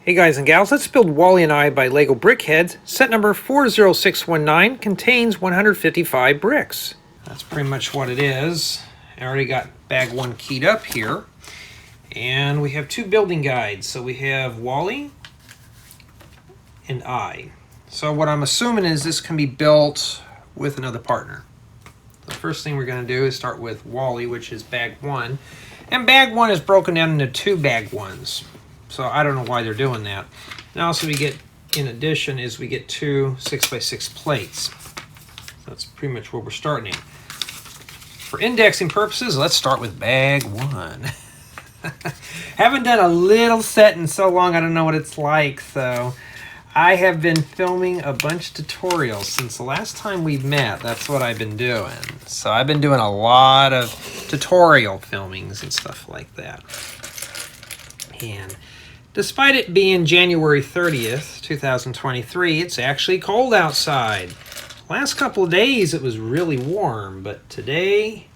Hey guys and gals, let's build WALLl and I by LEGO BrickHeadz. Set number 40619 contains 155 bricks. That's pretty much what it is. I already got bag one keyed up here. And we have two building guides. So we have WALLl and I. So what I'm assuming is this can be built with another partner. The first thing we're going to do is start with WALLl, which is bag one. And bag one is broken down into two bag ones. So I don't know why they're doing that. And also we get, in addition, is we get two 6x6 plates. So that's pretty much where we're starting at. For indexing purposes, let's start with bag one. Haven't done a little set in so long, I don't know what it's like. So I have been filming a bunch of tutorials since the last time we met. That's what I've been doing. So I've been doing a lot of tutorial filmings and stuff like that. And despite it being January 30th, 2023, it's actually cold outside. Last couple of days it was really warm, but today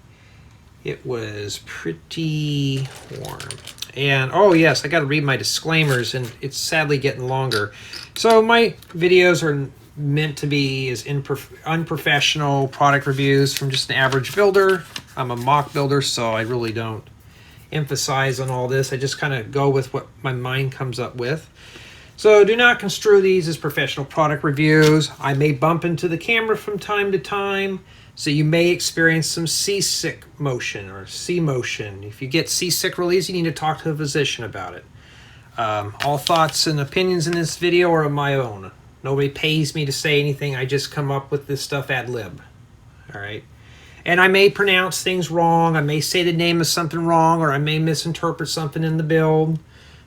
it was pretty warm. And oh yes, I got to read my disclaimers, and it's sadly getting longer. So my videos are meant to be as unprofessional product reviews from just an average builder. I'm a mock builder, so I really don't emphasize on all this. I just kind of go with what my mind comes up with. So do not construe these as professional product reviews. I may bump into the camera from time to time, so you may experience some seasick motion or sea motion. If you get seasick real easy, you need to talk to a physician about it. All thoughts and opinions in this video are of my own. Nobody pays me to say anything. I just come up with this stuff ad lib. All right. And I may pronounce things wrong, I may say the name of something wrong, or I may misinterpret something in the build.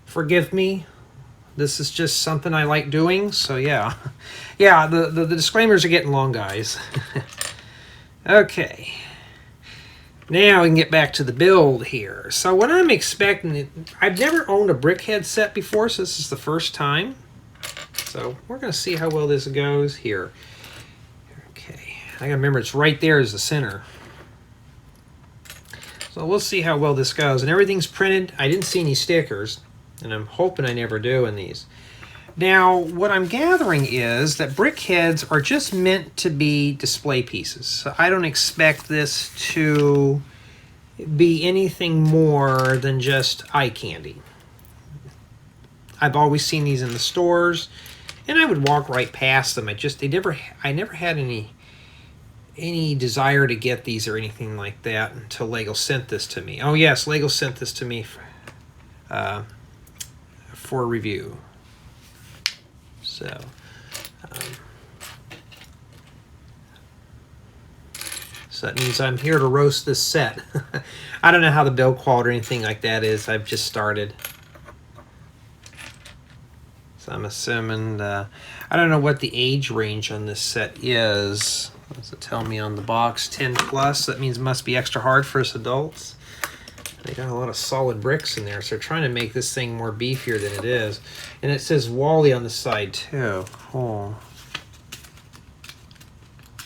Forgive me. This is just something I like doing, so yeah. Yeah, the disclaimers are getting long, guys. Okay. Now we can get back to the build here. So what I'm expecting, I've never owned a BrickHeadz set before, so this is the first time. So we're going to see how well this goes here. Okay, I gotta remember it's right there as the center. So we'll see how well this goes. And everything's printed. I didn't see any stickers, and I'm hoping I never do in these. Now, what I'm gathering is that BrickHeadz are just meant to be display pieces. So I don't expect this to be anything more than just eye candy. I've always seen these in the stores, and I would walk right past them. I never had any desire to get these or anything like that until LEGO sent this to me. Oh yes, LEGO sent this to me for review. So so that means I'm here to roast this set. I don't know how the build quality or anything like that is. I've just started. So I'm assuming, I don't know what the age range on this set is. What does it tell me on the box? 10 plus. That means it must be extra hard for us adults. They got a lot of solid bricks in there, so they're trying to make this thing more beefier than it is. And it says WALLl on the side too. Oh.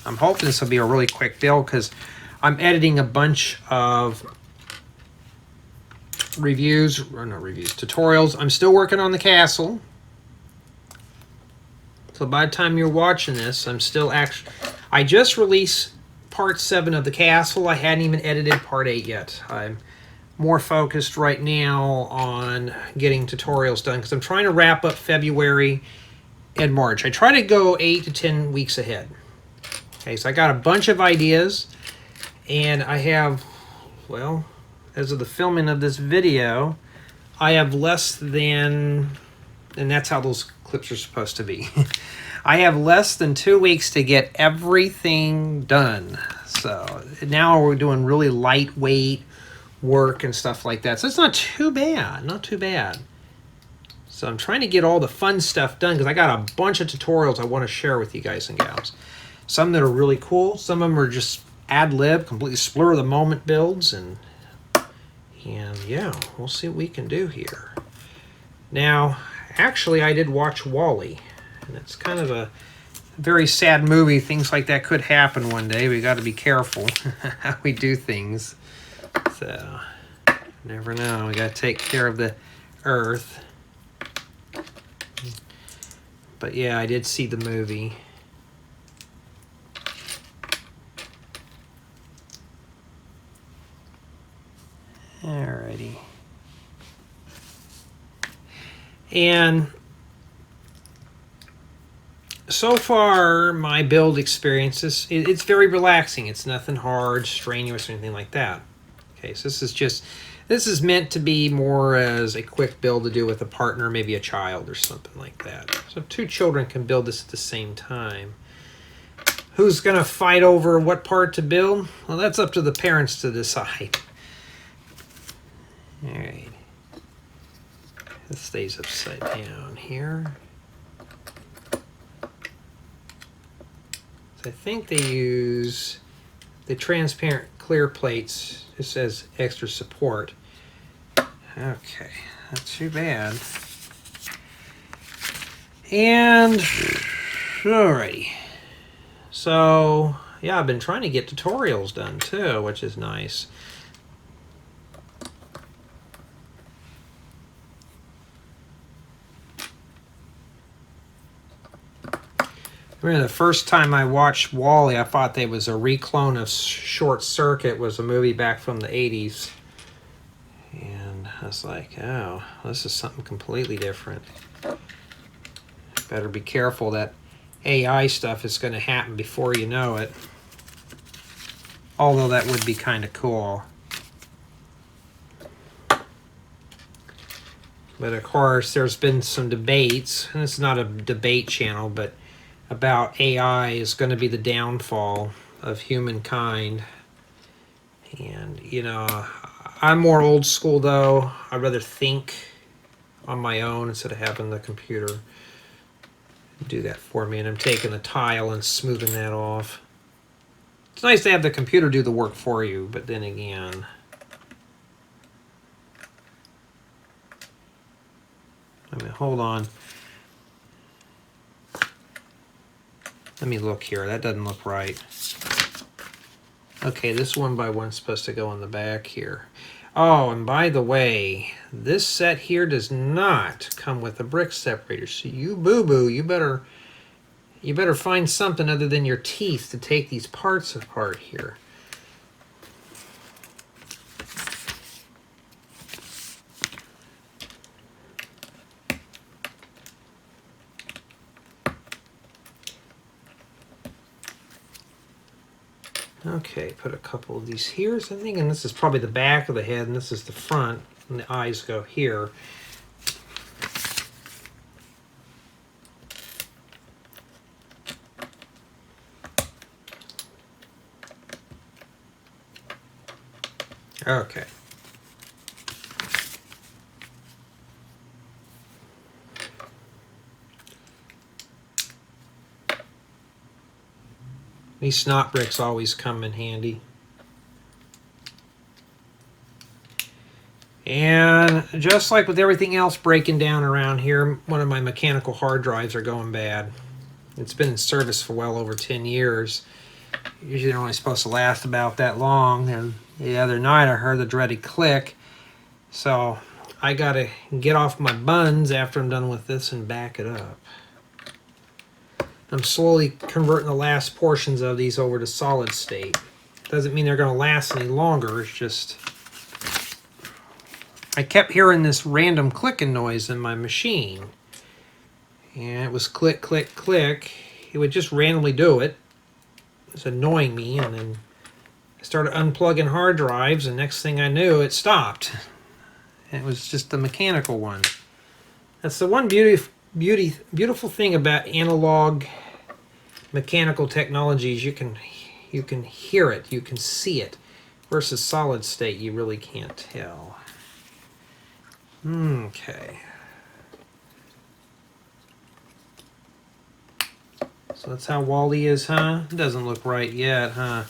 I'm hoping this will be a really quick build because I'm editing a bunch of tutorials. I'm still working on the castle. So by the time you're watching this, I just released part 7 of the castle. I hadn't even edited part 8 yet. I'm more focused right now on getting tutorials done because I'm trying to wrap up February and March. I try to go 8 to 10 weeks ahead. Okay, so I got a bunch of ideas, and I have, well, as of the filming of this video, I have less than, and that's how those clips are supposed to be. I have less than 2 weeks to get everything done. So now we're doing really lightweight work and stuff like that. So it's not too bad, not too bad. So I'm trying to get all the fun stuff done because I got a bunch of tutorials I want to share with you guys and gals. Some that are really cool. Some of them are just ad lib, completely spur of the moment builds, and yeah, we'll see what we can do here. Now, actually, I did watch WALLl, and it's kind of a very sad movie. Things like that could happen one day. We got to be careful how we do things. So, never know. We got to take care of the earth. But yeah, I did see the movie. Alrighty. And so far, my build experience is it's very relaxing. It's nothing hard, strenuous, or anything like that. Okay, so this is meant to be more as a quick build to do with a partner, maybe a child or something like that. So 2 children can build this at the same time. Who's going to fight over what part to build? Well, that's up to the parents to decide. All right. This stays upside down here. So I think they use the transparent clear plates just as extra support. Okay, not too bad. And alrighty. So yeah, I've been trying to get tutorials done too, which is nice. I remember the first time I watched WALLl, I thought they was a reclone of Short Circuit, was a movie back from the 80s. And I was like, oh, this is something completely different. Better be careful, that AI stuff is going to happen before you know it. Although that would be kind of cool. But of course, there's been some debates, and it's not a debate channel, but about AI is going to be the downfall of humankind. And, you know, I'm more old school though. I'd rather think on my own instead of having the computer do that for me. And I'm taking the tile and smoothing that off. It's nice to have the computer do the work for you, but then again, I mean, hold on. Let me look here. That doesn't look right. Okay, this 1x1 is supposed to go in the back here. Oh, and by the way, this set here does not come with a brick separator. So you boo-boo, you better find something other than your teeth to take these parts apart here. Okay, put a couple of these here, so I think, and this is probably the back of the head, and this is the front, and the eyes go here. Okay. These snot bricks always come in handy. And just like with everything else breaking down around here, one of my mechanical hard drives are going bad. It's been in service for well over 10 years. Usually they're only supposed to last about that long. And the other night I heard the dreaded click. So I gotta get off my buns after I'm done with this and back it up. I'm slowly converting the last portions of these over to solid state. Doesn't mean they're going to last any longer. It's just I kept hearing this random clicking noise in my machine. And it was click, click, click. It would just randomly do it. It's annoying me. And then I started unplugging hard drives, and next thing I knew, it stopped. And it was just the mechanical one. That's the one beautiful thing about analog mechanical technologies. You can hear it, you can see it, versus solid state you really can't tell. Okay, so that's how WALLl is, huh? It doesn't look right yet, huh?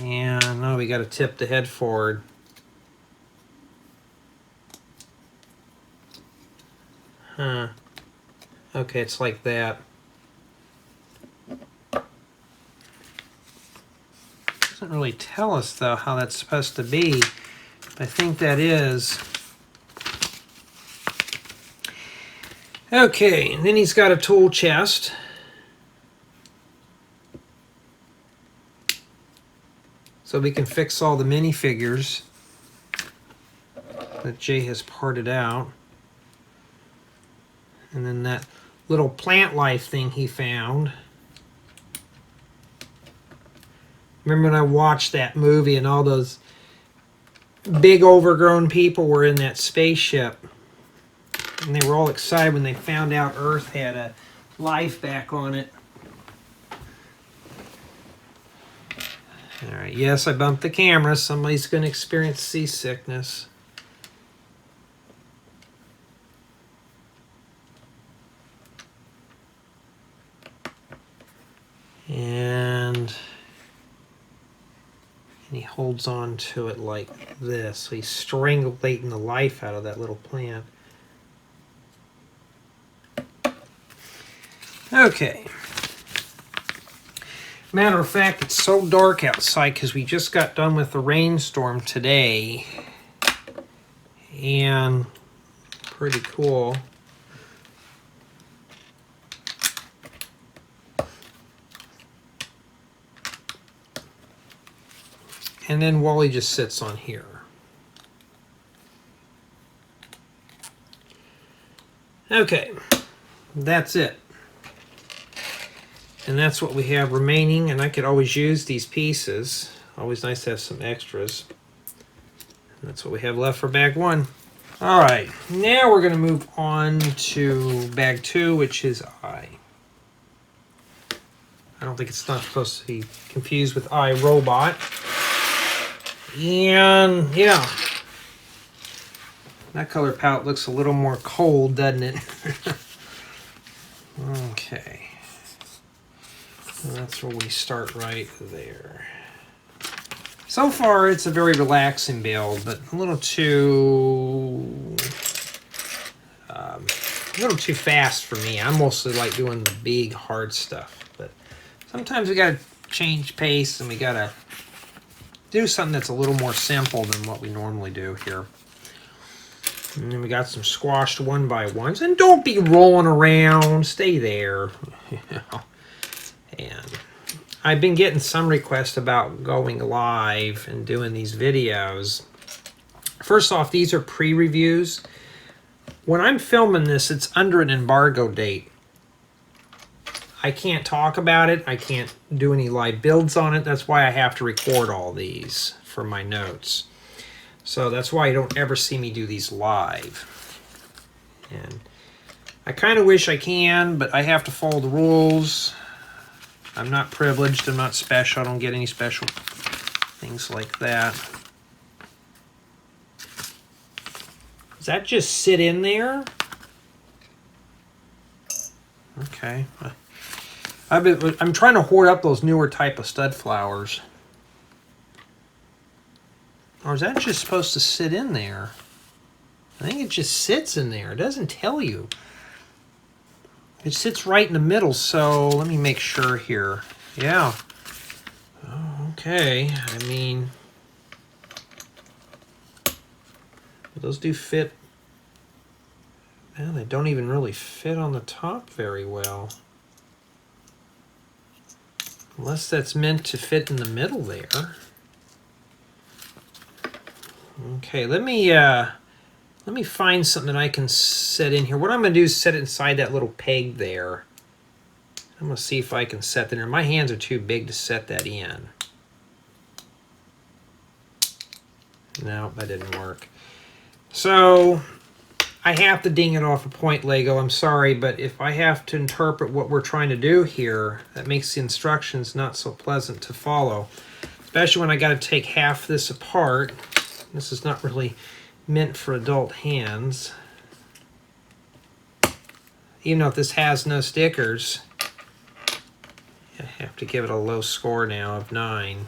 And now we got to tip the head forward. Huh. Okay, it's like that. Doesn't really tell us, though, how that's supposed to be. But I think that is Okay, and then he's got a tool chest. So we can fix all the minifigures that Jay has parted out. And then that little plant life thing he found. Remember when I watched that movie and all those big overgrown people were in that spaceship? And they were all excited when they found out Earth had a life back on it. Alright, yes, I bumped the camera. Somebody's going to experience seasickness. And he holds on to it like this. So he's strangulating the life out of that little plant. Okay. Matter of fact, it's so dark outside because we just got done with the rainstorm today. And pretty cool. And then WALLl just sits on here. Okay, that's it. And that's what we have remaining, and I could always use these pieces. Always nice to have some extras. And that's what we have left for bag 1. All right, now we're going to move on to bag 2, which is I. I don't think it's not supposed to be confused with iRobot. And yeah, that color palette looks a little more cold, doesn't it? Okay. That's where we start right there. So far, it's a very relaxing build, but a little too fast for me. I mostly like doing the big, hard stuff, but sometimes we gotta change pace and we gotta do something that's a little more simple than what we normally do here. And then we got some squashed 1x1s, and don't be rolling around. Stay there. And I've been getting some requests about going live and doing these videos. First off, these are pre-reviews. When I'm filming this, it's under an embargo date. I can't talk about it. I can't do any live builds on it. That's why I have to record all these for my notes. So that's why you don't ever see me do these live. And I kind of wish I can, but I have to follow the rules. I'm not privileged. I'm not special. I don't get any special things like that. Does that just sit in there? Okay. I'm trying to hoard up those newer type of stud flowers. Or is that just supposed to sit in there? I think it just sits in there. It doesn't tell you. It sits right in the middle, so let me make sure here. Yeah. Oh, okay. I mean, those do fit. Well, they don't even really fit on the top very well. Unless that's meant to fit in the middle there. Okay, let me find something that I can set in here. What I'm going to do is set it inside that little peg there. I'm going to see if I can set that in. My hands are too big to set that in. No, that didn't work. So I have to ding it off a point Lego. I'm sorry, but if I have to interpret what we're trying to do here, that makes the instructions not so pleasant to follow. Especially when I got to take half this apart. This is not really meant for adult hands. Even though this has no stickers, I have to give it a low score now of 9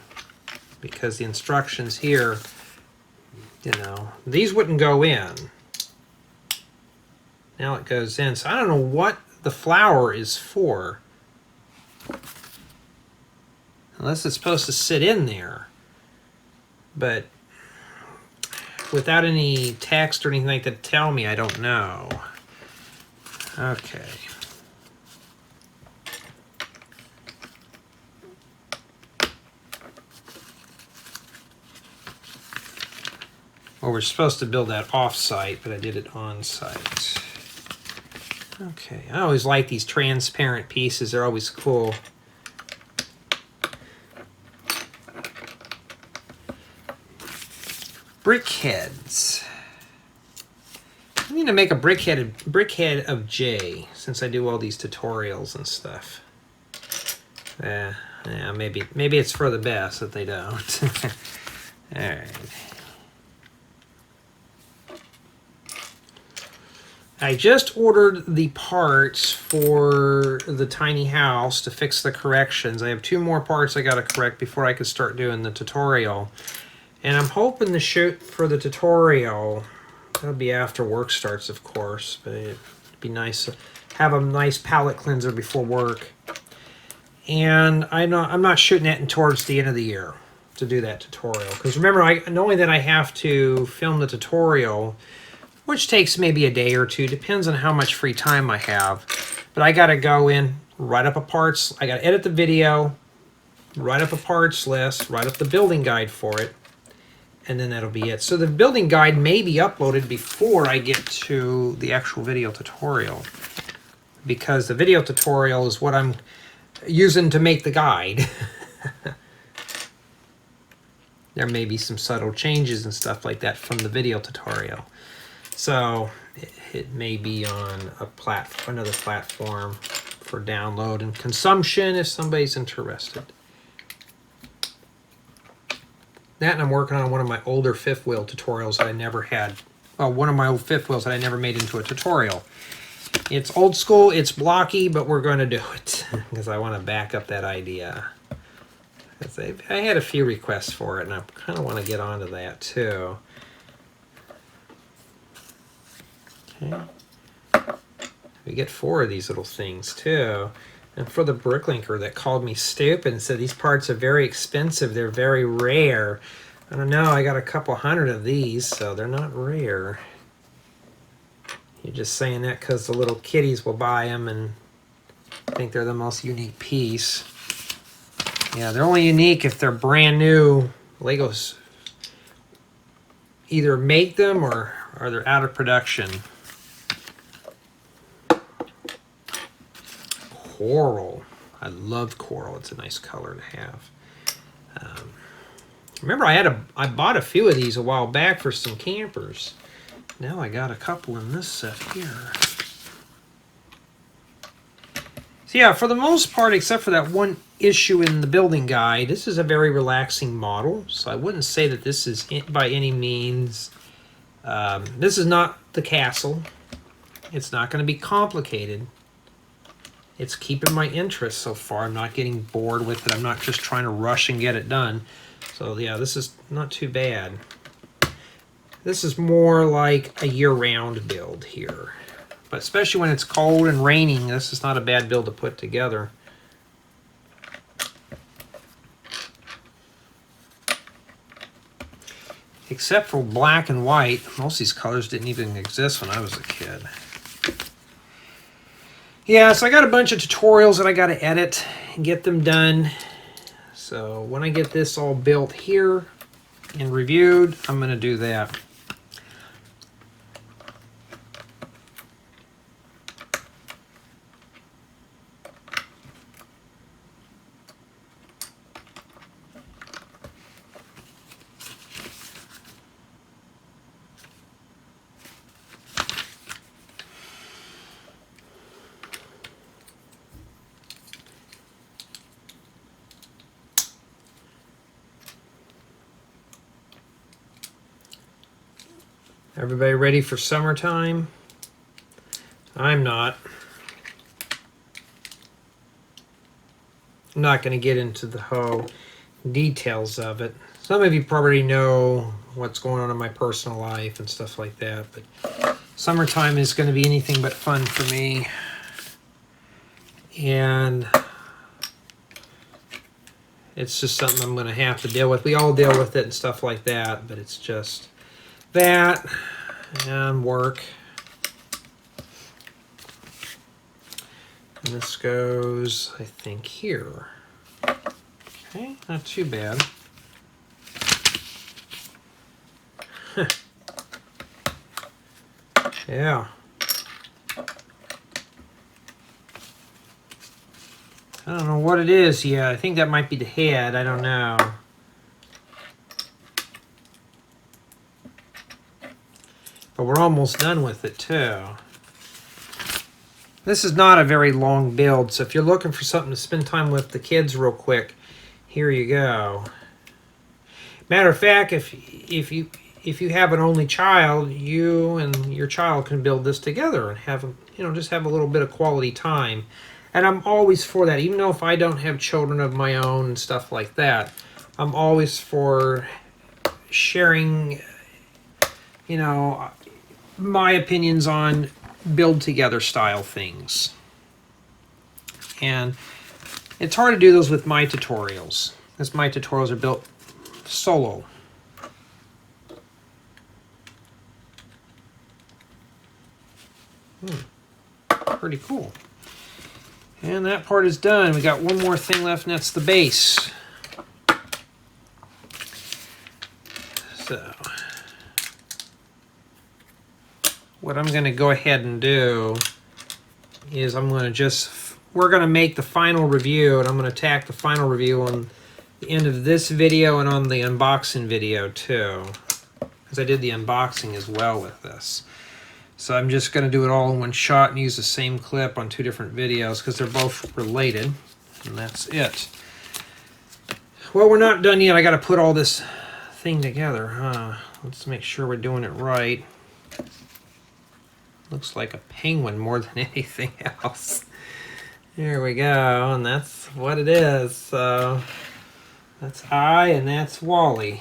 because the instructions here, you know, these wouldn't go in. Now it goes in. So I don't know what the flower is for. Unless it's supposed to sit in there. But without any text or anything like that to tell me, I don't know. Okay. Well, we're supposed to build that off-site, but I did it on-site. Okay, I always like these transparent pieces. They're always cool. BrickHeadz. I need to make a brickhead of J, since I do all these tutorials and stuff. Yeah, maybe it's for the best that they don't. All right. I just ordered the parts for the tiny house to fix the corrections. I have 2 more parts I got to correct before I can start doing the tutorial. And I'm hoping to shoot for the tutorial. That'll be after work starts, of course, but it'd be nice to have a nice palette cleanser before work. And I'm not shooting it towards the end of the year to do that tutorial. Because remember, knowing that I have to film the tutorial, which takes maybe a day or 2, depends on how much free time I have. But I got to go in, write up a parts, I got to edit the video, write up a parts list, write up the building guide for it, and then that'll be it. So the building guide may be uploaded before I get to the actual video tutorial, because the video tutorial is what I'm using to make the guide. There may be some subtle changes and stuff like that from the video tutorial. So it may be on another platform for download and consumption if somebody's interested. That, and I'm working on one of my older fifth wheel tutorials that I never had. Well, one of my old fifth wheels that I never made into a tutorial. It's old school, it's blocky, but we're going to do it because I want to back up that idea. I had a few requests for it, and I kind of want to get onto that too. Okay. We get 4 of these little things too. And for the bricklinker that called me stupid and said these parts are very expensive, they're very rare. I don't know, I got a couple hundred of these, so they're not rare. You're just saying that because the little kiddies will buy them and think they're the most unique piece. Yeah, they're only unique if they're brand new. Legos either make them or they're out of production. Coral. I love coral. It's a nice color to have. Remember, I bought a few of these a while back for some campers. Now I got a couple in this set here. So yeah, for the most part, except for that one issue in the building guide, this is a very relaxing model. So I wouldn't say that this is by any means, this is not the castle. It's not going to be complicated. It's keeping my interest so far. I'm not getting bored with it. I'm not just trying to rush and get it done. So yeah, this is not too bad. This is more like a year-round build here. But especially when it's cold and raining, this is not a bad build to put together. Except for black and white. Most of these colors didn't even exist when I was a kid. Yeah, so I got a bunch of tutorials that I got to edit and get them done. So when I get this all built here and reviewed, I'm going to do that. Everybody ready for summertime? I'm not. I'm not going to get into the whole details of it. Some of you probably know what's going on in my personal life and stuff like that, but summertime is going to be anything but fun for me. And it's just something I'm going to have to deal with. We all deal with it and stuff like that, but it's just that and work. And this goes, I think, here. Okay, not too bad. Yeah. I don't know what it is yet. I think that might be the head. I don't know. But we're almost done with it too. This is not a very long build, so if you're looking for something to spend time with the kids real quick, here you go. Matter of fact, if you have an only child, you and your child can build this together and have, just have a little bit of quality time. And I'm always for that, even though if I don't have children of my own and stuff like that. I'm always for sharing, my opinions on build together style things. And it's hard to do those with my tutorials, because my tutorials are built solo. Pretty cool. And that part is done. We got one more thing left, and that's the base. So what I'm going to go ahead and do is we're going to make the final review, and I'm going to tack the final review on the end of this video and on the unboxing video too, because I did the unboxing as well with this. So I'm just going to do it all in one shot and use the same clip on two different videos because they're both related, and that's it. Well, we're not done yet. I got to put all this thing together, huh? Let's make sure we're doing it right. Looks like a penguin more than anything else. There we go, and that's what it is. So that's I, and that's WALLl.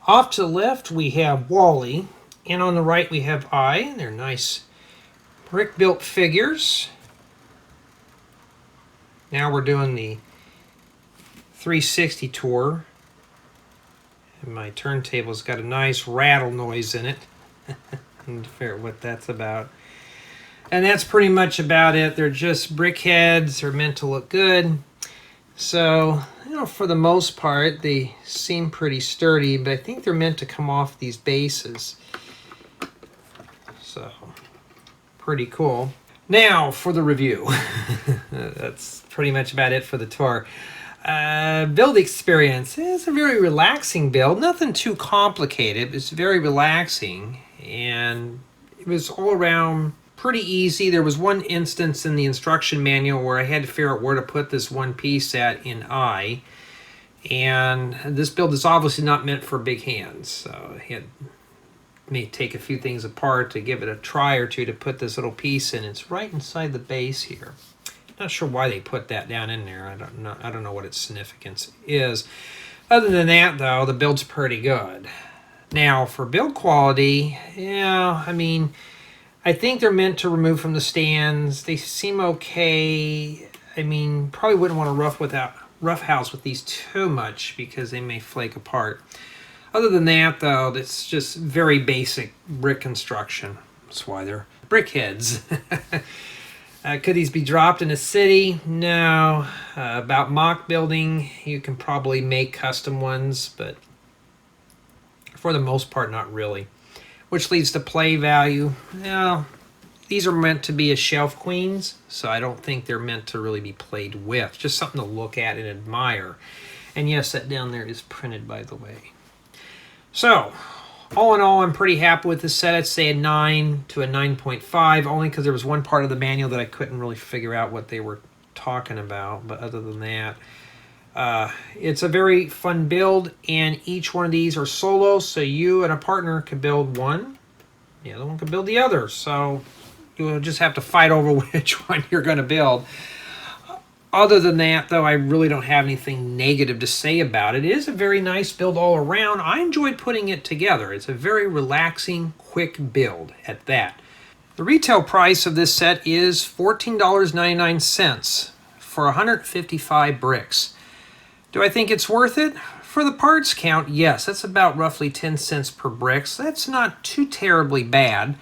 Off to the left we have WALLl, and on the right we have I. They're nice brick-built figures. Now we're doing the 360 tour, and my turntable's got a nice rattle noise in it. And figure out what that's about. And that's pretty much about it. They're just brick heads. They're meant to look good. So, for the most part, they seem pretty sturdy, but I think they're meant to come off these bases. So, pretty cool. Now for the review. That's pretty much about it for the tour. Build experience. It's a very relaxing build. Nothing too complicated. It's very relaxing. And it was all around pretty easy. There was one instance in the instruction manual where I had to figure out where to put this one piece at in I. And this build is obviously not meant for big hands. So I may take a few things apart to give it a try or two to put this little piece in. It's right inside the base here. Not sure why they put that down in there. I don't know what its significance is. Other than that, though, the build's pretty good. Now, for build quality, I think they're meant to remove from the stands. They seem okay. Probably wouldn't want to roughhouse with these too much because they may flake apart. Other than that, though, it's just very basic brick construction. That's why they're BrickHeadz. Could these be dropped in a city? No. About mock building, you can probably make custom ones, but for the most part, not really. Which leads to play value. Now, these are meant to be as shelf queens, so I don't think they're meant to really be played with. Just something to look at and admire. And yes, that down there is printed, by the way. So, all in all, I'm pretty happy with this set. I'd say a 9 to a 9.5, only because there was one part of the manual that I couldn't really figure out what they were talking about. But other than that, it's a very fun build, and each one of these are solo, so you and a partner can build one, the other one can build the other. So you'll just have to fight over which one you're going to build. Other than that, though, I really don't have anything negative to say about it. It is a very nice build all around. I enjoyed putting it together. It's a very relaxing, quick build at that. The retail price of this set is $14.99 for 155 bricks. Do I think it's worth it? For the parts count, yes. That's about roughly 10 cents per brick, so that's not too terribly bad.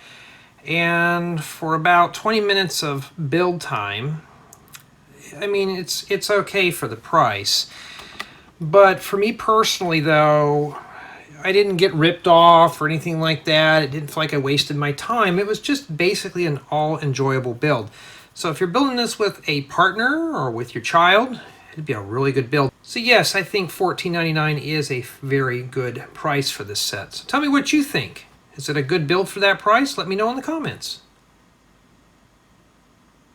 And for about 20 minutes of build time, I mean, it's okay for the price. But for me personally, though, I didn't get ripped off or anything like that. It didn't feel like I wasted my time. It was just basically an all-enjoyable build. So if you're building this with a partner or with your child, it'd be a really good build. So yes, I think $14.99 is a very good price for this set. So tell me what you think. Is it a good build for that price? Let me know in the comments.